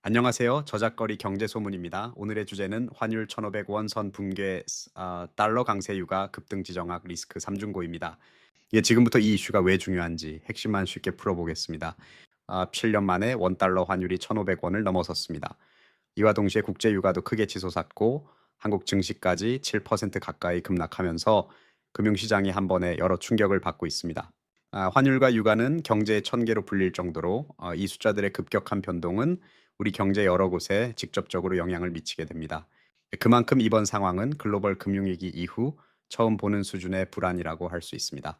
안녕하세요. 저작거리 경제소문입니다. 오늘의 주제는 환율 1,500원 선 붕괴 달러 강세 유가 급등 지정학 리스크 삼중고입니다. 지금부터 이 이슈가 왜 중요한지 핵심만 쉽게 풀어보겠습니다. 7년 만에 원달러 환율이 1,500원을 넘어섰습니다. 이와 동시에 국제 유가도 크게 치솟았고 한국 증시까지 7% 가까이 급락하면서 금융시장이 한 번에 여러 충격을 받고 있습니다. 환율과 유가는 경제의 천계로 불릴 정도로 이 숫자들의 급격한 변동은 우리 경제 여러 곳에 직접적으로 영향을 미치게 됩니다. 그만큼 이번 상황은 글로벌 금융위기 이후 처음 보는 수준의 불안이라고 할 수 있습니다.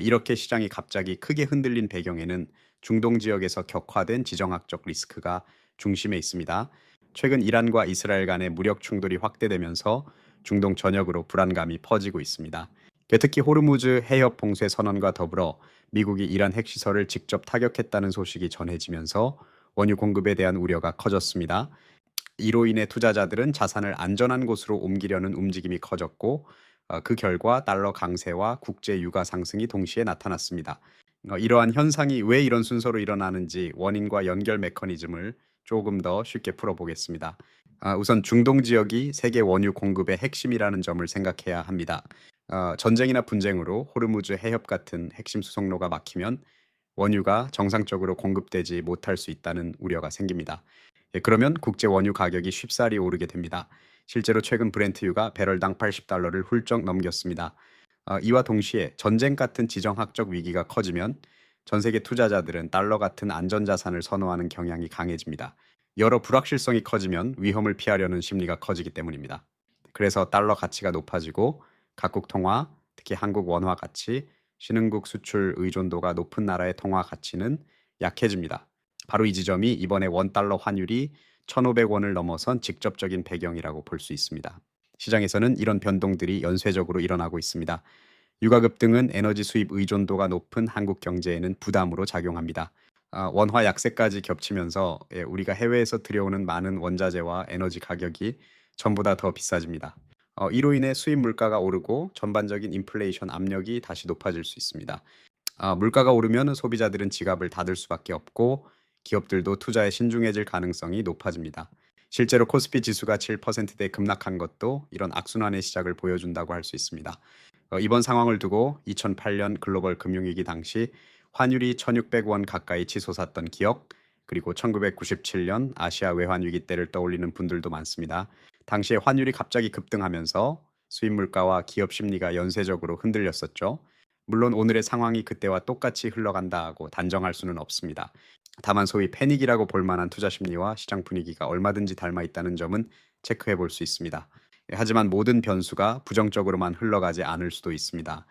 이렇게 시장이 갑자기 크게 흔들린 배경에는 중동 지역에서 격화된 지정학적 리스크가 중심에 있습니다. 최근 이란과 이스라엘 간의 무력 충돌이 확대되면서 중동 전역으로 불안감이 퍼지고 있습니다. 특히 호르무즈 해협 봉쇄 선언과 더불어 미국이 이란 핵시설을 직접 타격했다는 소식이 전해지면서 원유 공급에 대한 우려가 커졌습니다. 이로 인해 투자자들은 자산을 안전한 곳으로 옮기려는 움직임이 커졌고 그 결과 달러 강세와 국제 유가 상승이 동시에 나타났습니다. 이러한 현상이 왜 이런 순서로 일어나는지 원인과 연결 메커니즘을 조금 더 쉽게 풀어보겠습니다. 우선 중동 지역이 세계 원유 공급의 핵심이라는 점을 생각해야 합니다. 전쟁이나 분쟁으로 호르무즈 해협 같은 핵심 수송로가 막히면 원유가 정상적으로 공급되지 못할 수 있다는 우려가 생깁니다. 그러면 국제 원유 가격이 쉽사리 오르게 됩니다. 실제로 최근 브렌트유가 배럴당 $80를 훌쩍 넘겼습니다. 이와 동시에 전쟁 같은 지정학적 위기가 커지면 전 세계 투자자들은 달러 같은 안전자산을 선호하는 경향이 강해집니다. 여러 불확실성이 커지면 위험을 피하려는 심리가 커지기 때문입니다. 그래서 달러 가치가 높아지고 각국 통화, 특히 한국 원화 가치, 신흥국 수출 의존도가 높은 나라의 통화 가치는 약해집니다. 바로 이 지점이 이번에 원달러 환율이 1,500원을 넘어선 직접적인 배경이라고 볼 수 있습니다. 시장에서는 이런 변동들이 연쇄적으로 일어나고 있습니다. 유가 급등은 에너지 수입 의존도가 높은 한국 경제에는 부담으로 작용합니다. 원화 약세까지 겹치면서 우리가 해외에서 들여오는 많은 원자재와 에너지 가격이 전보다 더 비싸집니다. 이로 인해 수입 물가가 오르고 전반적인 인플레이션 압력이 다시 높아질 수 있습니다. 물가가 오르면 소비자들은 지갑을 닫을 수밖에 없고 기업들도 투자에 신중해질 가능성이 높아집니다. 실제로 코스피 지수가 7%대 급락한 것도 이런 악순환의 시작을 보여준다고 할 수 있습니다. 이번 상황을 두고 2008년 글로벌 금융위기 당시 환율이 1,600원 가까이 치솟았던 기억, 그리고 1997년 아시아 외환위기 때를 떠올리는 분들도 많습니다. 당시에 환율이 갑자기 급등하면서 수입 물가와 기업 심리가 연쇄적으로 흔들렸었죠. 물론 오늘의 상황이 그때와 똑같이 흘러간다고 단정할 수는 없습니다. 다만 소위 패닉이라고 볼 만한 투자 심리와 시장 분위기가 얼마든지 닮아 있다는 점은 체크해 볼 수 있습니다. 하지만 모든 변수가 부정적으로만 흘러가지 않을 수도 있습니다.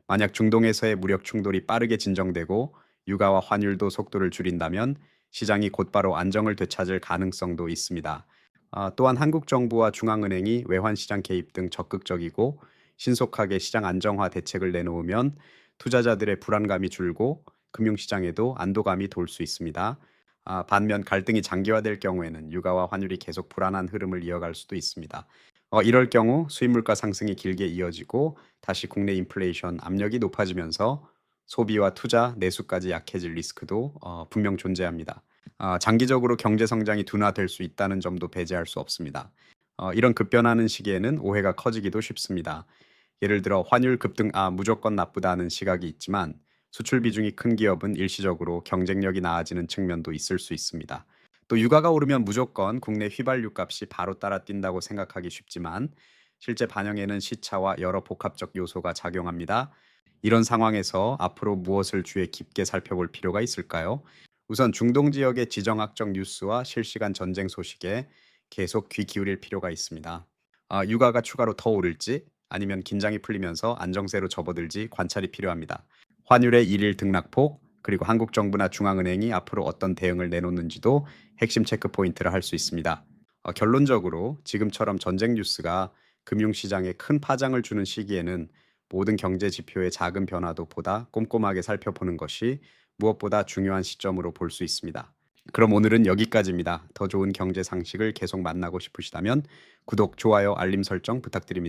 만약 중동에서의 무력 충돌이 빠르게 진정되고 유가와 환율도 속도를 줄인다면 시장이 곧바로 안정을 되찾을 가능성도 있습니다. 또한 한국 정부와 중앙은행이 외환 시장 개입 등 적극적이고 신속하게 시장 안정화 대책을 내놓으면 투자자들의 불안감이 줄고 금융시장에도 안도감이 돌 수 있습니다. 반면 갈등이 장기화될 경우에는 유가와 환율이 계속 불안한 흐름을 이어갈 수도 있습니다. 이럴 경우 수입 물가 상승이 길게 이어지고 다시 국내 인플레이션 압력이 높아지면서 소비와 투자, 내수까지 약해질 리스크도 분명 존재합니다. 장기적으로 경제 성장이 둔화될 수 있다는 점도 배제할 수 없습니다. 이런 급변하는 시기에는 오해가 커지기도 쉽습니다. 예를 들어 환율 급등 무조건 나쁘다는 시각이 있지만 수출 비중이 큰 기업은 일시적으로 경쟁력이 나아지는 측면도 있을 수 있습니다. 또 유가가 오르면 무조건 국내 휘발유 값이 바로 따라 뛴다고 생각하기 쉽지만 실제 반영에는 시차와 여러 복합적 요소가 작용합니다. 이런 상황에서 앞으로 무엇을 주의 깊게 살펴볼 필요가 있을까요? 우선 중동 지역의 지정학적 뉴스와 실시간 전쟁 소식에 계속 귀 기울일 필요가 있습니다. 유가가 추가로 더 오를지 아니면 긴장이 풀리면서 안정세로 접어들지 관찰이 필요합니다. 환율의 일일 등락폭, 그리고 한국 정부나 중앙은행이 앞으로 어떤 대응을 내놓는지도 핵심 체크 포인트를 할 수 있습니다. 결론적으로 지금처럼 전쟁 뉴스가 금융시장에 큰 파장을 주는 시기에는 모든 경제 지표의 작은 변화도 보다 꼼꼼하게 살펴보는 것이 무엇보다 중요한 시점으로 볼 수 있습니다. 그럼 오늘은 여기까지입니다. 더 좋은 경제 상식을 계속 만나고 싶으시다면 구독, 좋아요, 알림 설정 부탁드립니다.